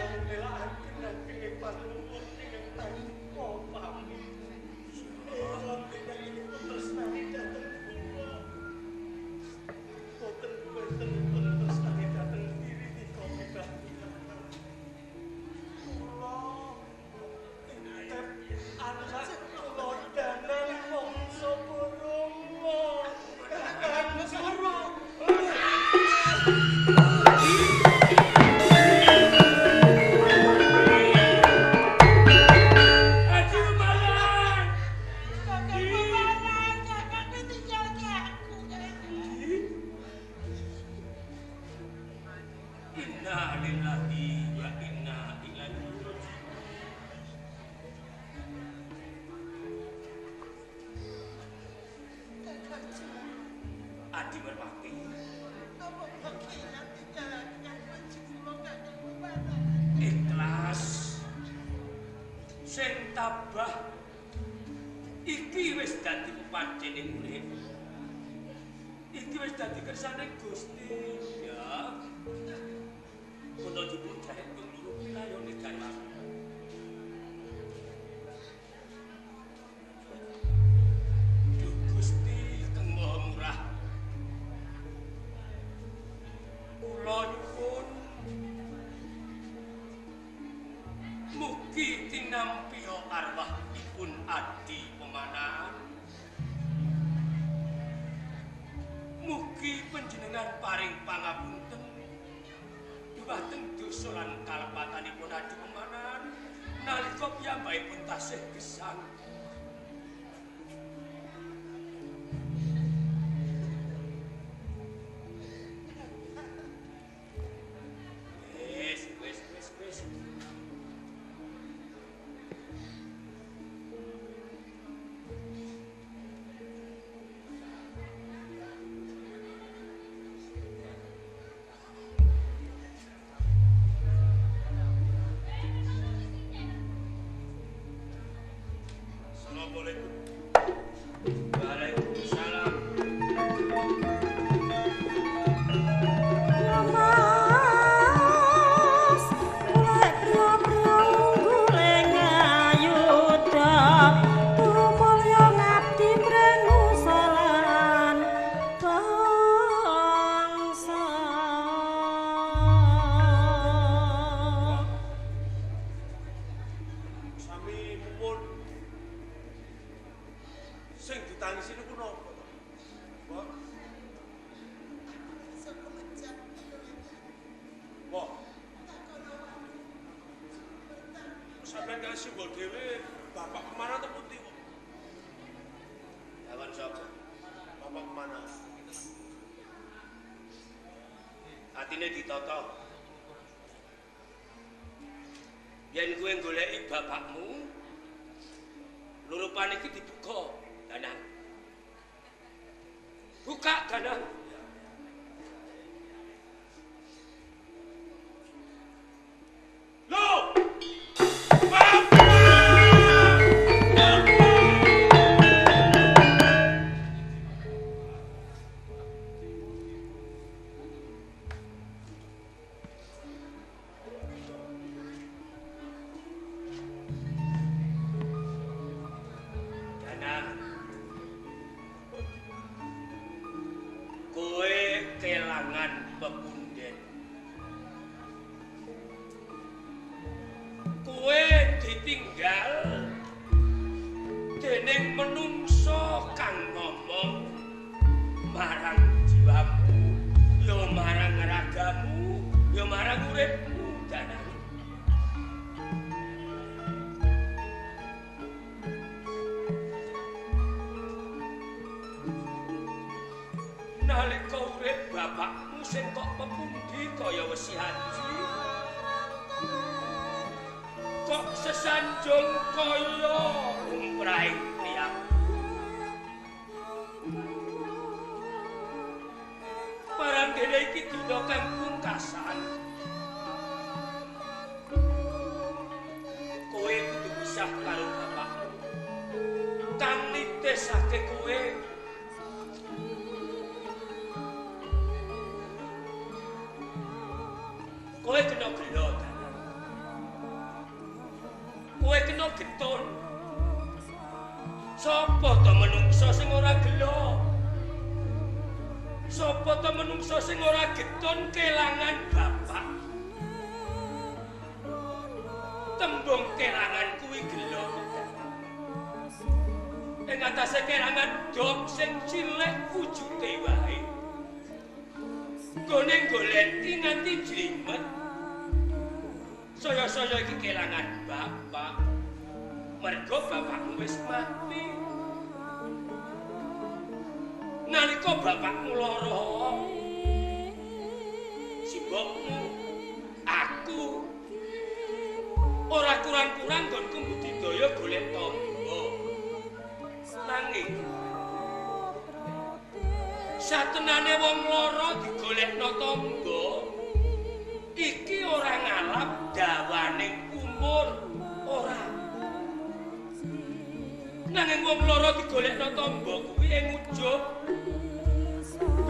tabah iki wis dadi pancene urip. Iki wis dadi kersane Gusti ya. Kudu dibucahe tunggu pilayone jalan. Duh Gusti kang Maha Murah. Kula nyuwun mugi tinampi arwahipun Adi Pemanahan. Mugi panjenengan paring pangapunten dhumateng dosa lan kalepatanipun Adi Pemanahan nalika piyambakipun tasih gesang. Wis. Assalamualaikum. Waalaikumsalam. Mas, golek priya-priya guling ayuda, tumulya ngabdi prengusalan bangsa. Sami mumpun. Sing ditangisi niku napa? Mbok. Mbok. Sampeyan kali simbol dhewe Bapak Pemanahan ta pundi kok? Lawan sapa? Bapak Pemanahan. Atine ditata. Yen kowe goleki bapakmu, lurupan iki dibuka, Danang. Buka, Danang. Loh! Danang. Kowe kelangan pepunden. Kowe ditinggal dening menungso kang ngomong marang jiwamu, ya marang ragamu, ya marang uripmu, Danang. Nalika urip bapakmu sing kok pepundi kaya wesi haji, kok sesanjung kaya lumrahing priang. Barang dene iki dina kang pungkasan, kowe kudu pisah karo bapakmu kang nitesake kowe. Kowe kena gelo, Danang. Kowe kena getun. Sapa to menungso sing ora gelo? Sapa to menungso sing ora getun kelangan bapak? Tembung kelangan kuwi gelo. Ing atase kelangan dom sing cilik wujude wae. Gone goleki nganti jlimet. Saya-saya iki kelangan bapak. Mergo bapakmu wis mati. Nalika bapakmu lara, simbokmu, aku ora kurang-kurang nggonku budidaya golek tamba. Nanging satenane wong lara digolekno tamba, iki ora ngalap dawaning umur, ora. loro digolekno tamba kuwi ing ujug.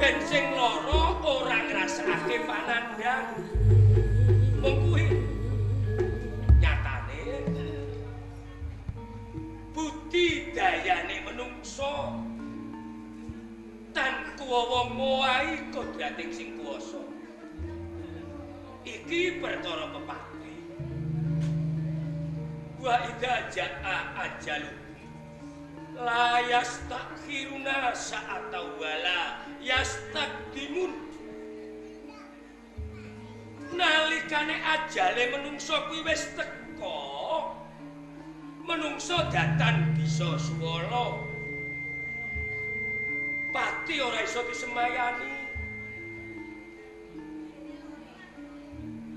Ben sing loro ora ngrasakake panandang. Mung kuwi nyatane budidayane menungso tan kuwawa ngowahi kodrating sing kuwasa. Iki perkara pepati. Wa idza jaa ajalu la yastakhiruna sa'ata wala yastaqdimun. Nalikane ajale menungso kuwi wis teka, menungso datan bisa swala. Pati ora iso disemayani.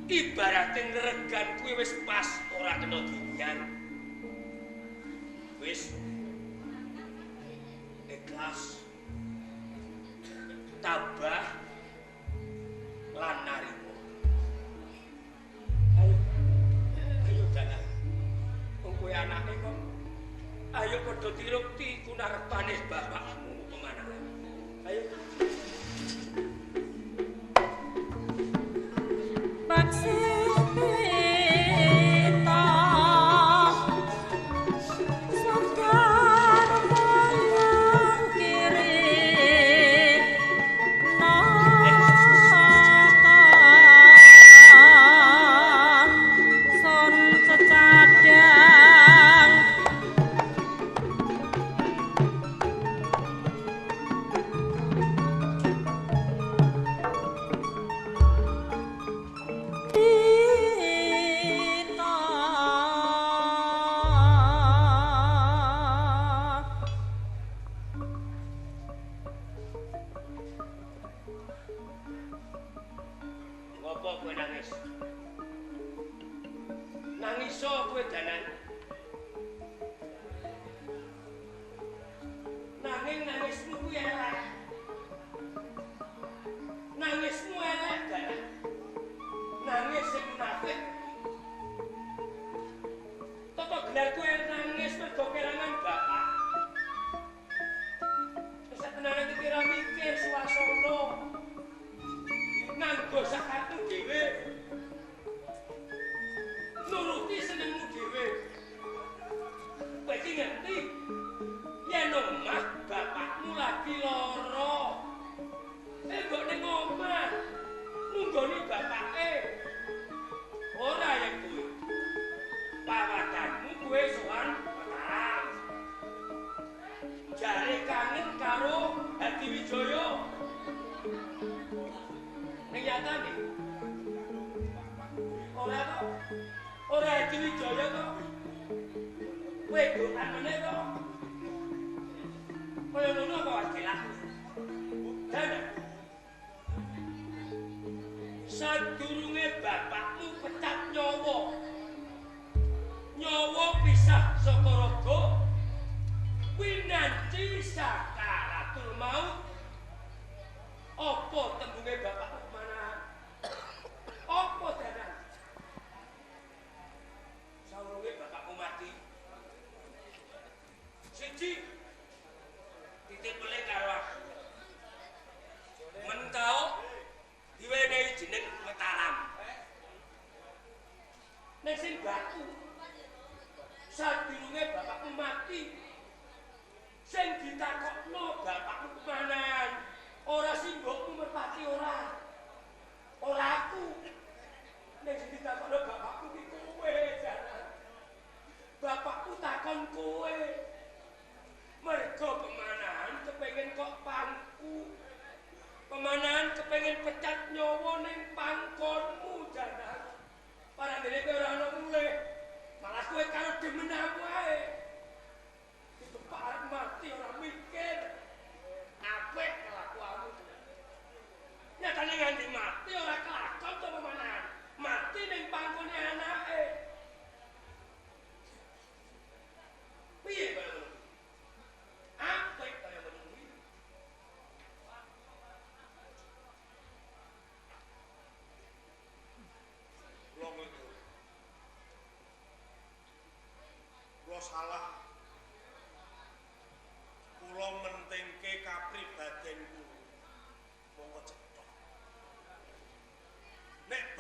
Ibarate ngregan kuwi wis pas ora kena dinyan. Wis ikhlas tabah lan narima. Ayo dalan. Wong kowe anake kok. Ayo padha dirukti kunarepane bapakmu pemanangan. Ayo. Sadurunge bapakmu pecat nyawa pisah saka raga winanti sakaratul maut. Apa tembunge bapakmu mana? Apa dadan? Saurunge bapakmu mati. Siji titip beli karo aku. Mentau diwenehi jeneng Mataram. Nek sing batu sadurunge bapakmu mati sing ditakokno bapakmu kemanan ora simbokmu merpati ora aku. Nek sing ditakokno bapakmu ki kowe jaran. Bapakku takon kowe mergo pemanahan kepengin kok pangku. Pemanahan kepengin pecat nyawa ning pangkonmu jaran. Parandene kowe ora ono mulih. Malah kowe karo demenmu wae. Itu parek mati ora mikir. Apik kelakuanmu. Nyatane nganti mati ora kelakon to pemanahan. Mati ning pangkone anake. Piye bae? Apik kaya ngono kuwi. Lo salah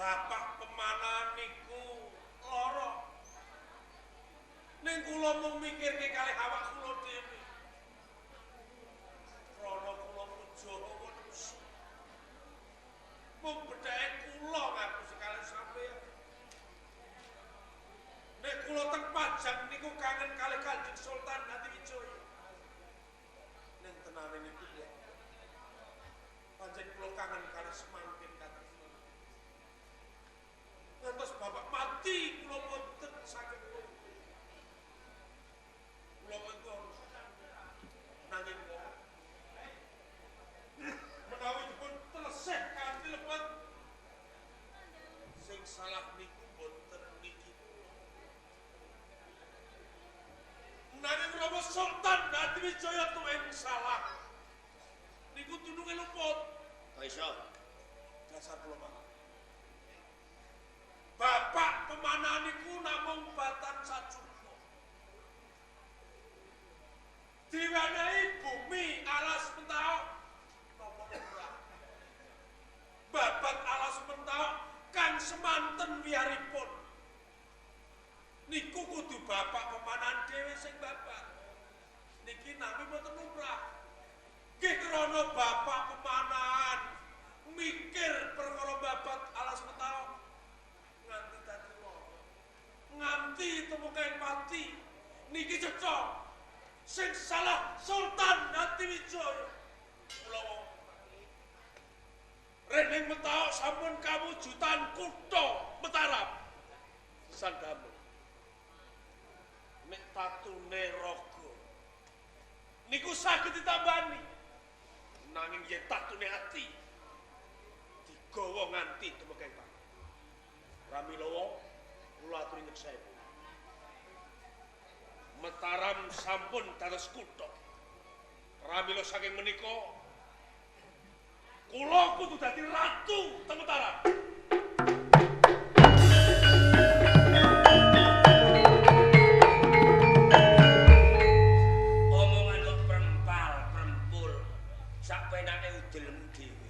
Bapak pemanah niku lara. Ning kula mung mikirke kalih awak kula dhewe. Krana kula puja hawa nepsu. Mung bedhake kula ngapusi kalih sampeyan. Nek kula teng Pajang niku kangen kalih Kanjeng Sultan Hadiwijaya. Ning tenane niku ya. Pancen kula kangen kalih semangkin kathah. Ngantos bapak mati kula boten saged kula mengko nanging menawi dipun telesih kanthi lebet sing salah niku boten niki. Nanging Rama Sultan Hadiwijaya tuwin salah niku dununge luput. Kok iso? Dasar kula Pak. Bapak pemanah niku namung batan sajumpa. Diwenehi bumi alas mentawak napa ora. Babat alas mentawak kang semanten wiyaripun. Niku kudu bapak pemanahan dhewe sing babat. Niki nami mboten lumrah. Nggih krana bapak pemanahan mikir perkara babat alas mentawak nganti dadi lara. Nganti temukain mati. Niki cocok. Sing salah Sultan Hadiwijaya. Kula Rening Mentawak sampun kawujudan kutha Mataram. Sandamu. Nek tatune raga niku saged ditambani. Nanging yen tatune ati digawa nganti temukain Pak. Ramilawa kula aturi nyeksewu. Mataram sampun dados kutha. Pramila saking menika kula kudu dadi ratu teng Mataram. Omongan kok prempul sak penake udelmu dhewe.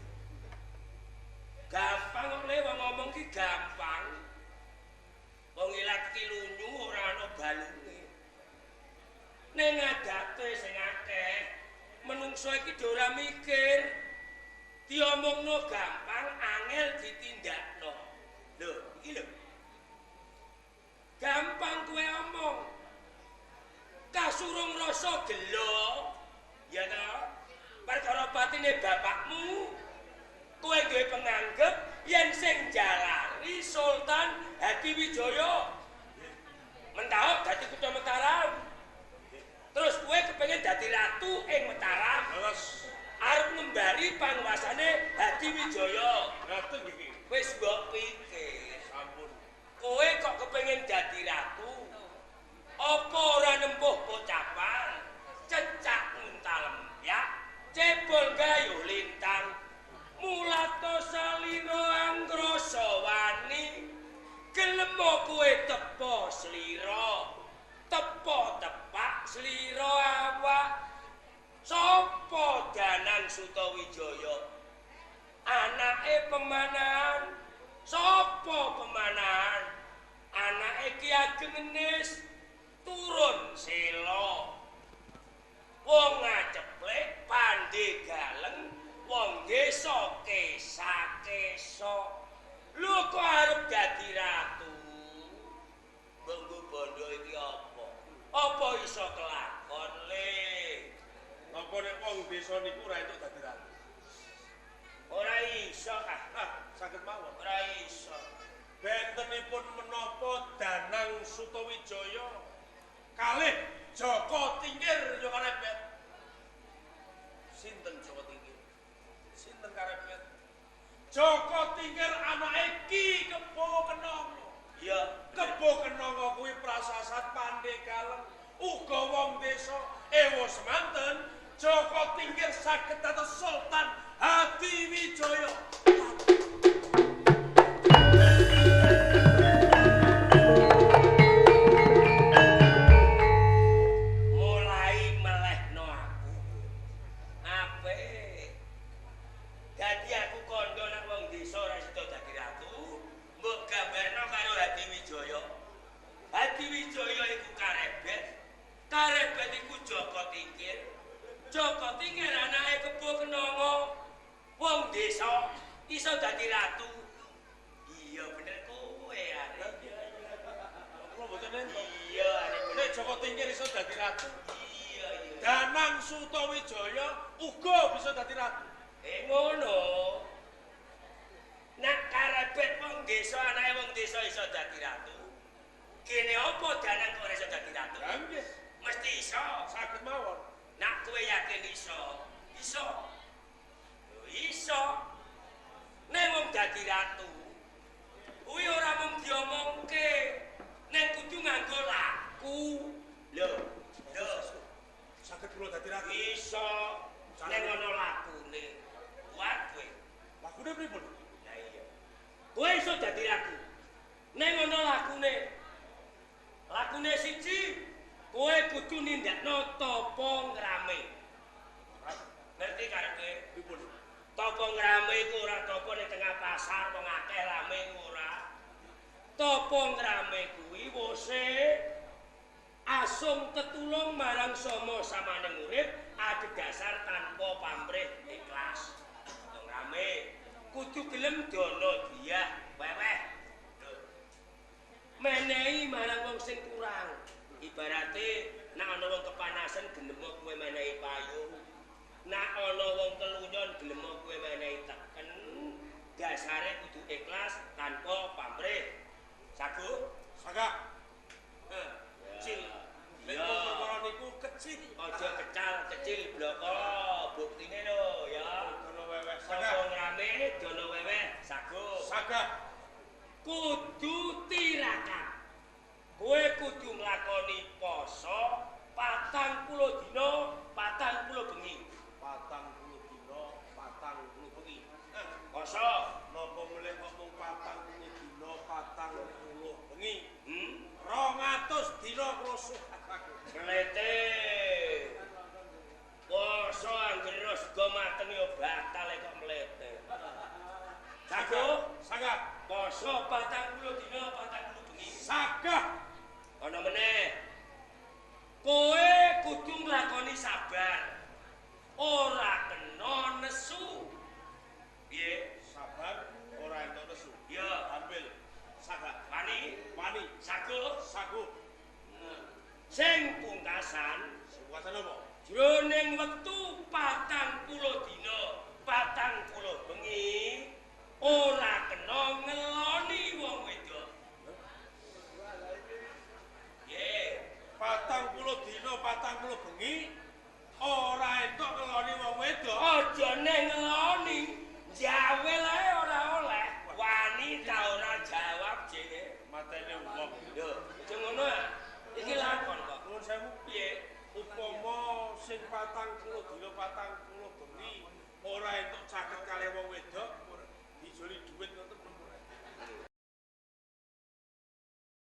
Gampang kok le wong ngomong ki gampang. Wong ilat ki lunyu ora ana balunge. Ning adate sing akeh menungso iki ora mikir. Diomongno gampang, angel ditindakno. Lho, iki lho. Gampang kowe omong. Kasurung rasa gelo, ya ta? Perkara batine bapakmu, kowe duwe penganggep yen sing jalari Sultan Hadiwijaya. Mentawak dadi kutha Mataram. Terus kowe kepengin dadi ratu ing Mataram. Terus arep ngembari panguwasane Hadiwijaya. ratu niki. Wis mbok pikir. Sampun. Kowe kok kepengin dadi ratu? Apa ora nempuh pocapan? Cecak untal ya, cebol gayuh lintang. Mulato salino anggrasa wani. Gelem kowe tepo slira. Tepo tepak slira awak. Sopo Danang Sutawijaya? Anake pemanahan. Sopo pemanahan? Anake Ki Ageng Enis turun sela. Wong ngaceplek pandhe galeng, wong desa kesa-kesa. Lho kok arep dadi ratu? Banggo bondo iki apa? Apa iso kelakon le? Apa nek wong desa niku ora entuk dadi ratu? Ora iso Saged mawon. ora iso. Bentenipun menapa Danang Sutawijaya kalih Jaka Tingkir yo karepet. Sinten Jaka Tingkir? Sinten karepet? Jaka Tingkir anake Ki Kebo Kenanga. Ya, Kebo Kenanga kuwi prasasat pandhe galeng, uga wong desa. Ewa semanten Jaka Tingkir saged dados Sultan Hadiwijaya. mulai melehno aku. Apik. Dadi aku kandha nek wong desa ora sida dadi ratu. Ningkir iso dadi ratu. Iya. Danang Sutawijaya uga bisa dadi ratu. Ngono. Nak karebet wong desa anake wong desa iso dadi ratu. Kene apa Danang kok ora iso dadi ratu? Lah nggih, Mesti iso. saged mawon. Nak kowe yakin iso? Iso. Iso. Nek wong dadi ratu, kuwi ora mung diomongke, nek kudu nganggo laku. Lho, Saged kula dadi ratu. iso. Nek ngono lakune. Kuat kowe. Lakune pripun? Lah iya. Kowe iso dadi ratu. Nek ngono lakune. Lakune siji, kowe kudu nindakno tapa ngrame. Ngerti karepe? Pripun? Tapa ngrame iku ora tapa ning tengah pasar wong akeh rame ora. Tapa ngrame kuwi wose asung tetulung marang sama samaning urip adhedhasar tanpa pamrih ikhlas. Tapa ngrame kudu gelem dana diyah weweh. Menehi marang wong sing kurang. Ibarate nek ana wong kepanasan gelem kowe menehi payung. Nek ana wong kelunyon gelem kowe menehi teken. Dasare kudu ikhlas tanpa pamrih. Sagu? Sagak. Kecil. Nek Ya. perkara niku kecil. Aja kecal kecil bloko. Buktine lho ya. Dono weweh Sapa sagak. ngrame dono weweh sagu. Sagak. Kudu tirakat. Kowe kudu nglakoni poso 40 dina, 40 bengi. 40 dina, 40 bengi. Poso. Napa mulih kok mung 40 dina, 40 bengi? 200 200 dina kula suhat aku. Mlete. Poso anggere sego mateng yo batal kok mlete. Sago, Sagak. poso 40 dina, 40 bengi. Sagak. Ana meneh. Kowe kudu nglakoni sabar. Ora kena nesu. Piye? Sabar ora entuk nesu. Ya, Ambil. Sagak. wani, Wani. sago. Sagu. Sing pungkasan Kuwasan apa? jroning wektu 40 dina, 40 bengi ora kena ngeloni wong wedok. Ye, 40 dina, 40 bengi ora entuk ngeloni wong wedok. aja nek ngeloni, jawel ae ora oleh. Wani ta ora jawab jene. Matene wong. Yo, aja ngono ya. Iki lakon kok. Nuwun sewu. Piye? Upama sing 40 dina, 40 bengi ora entuk caket kalih wong wedok, dijoli dhuwit ngoten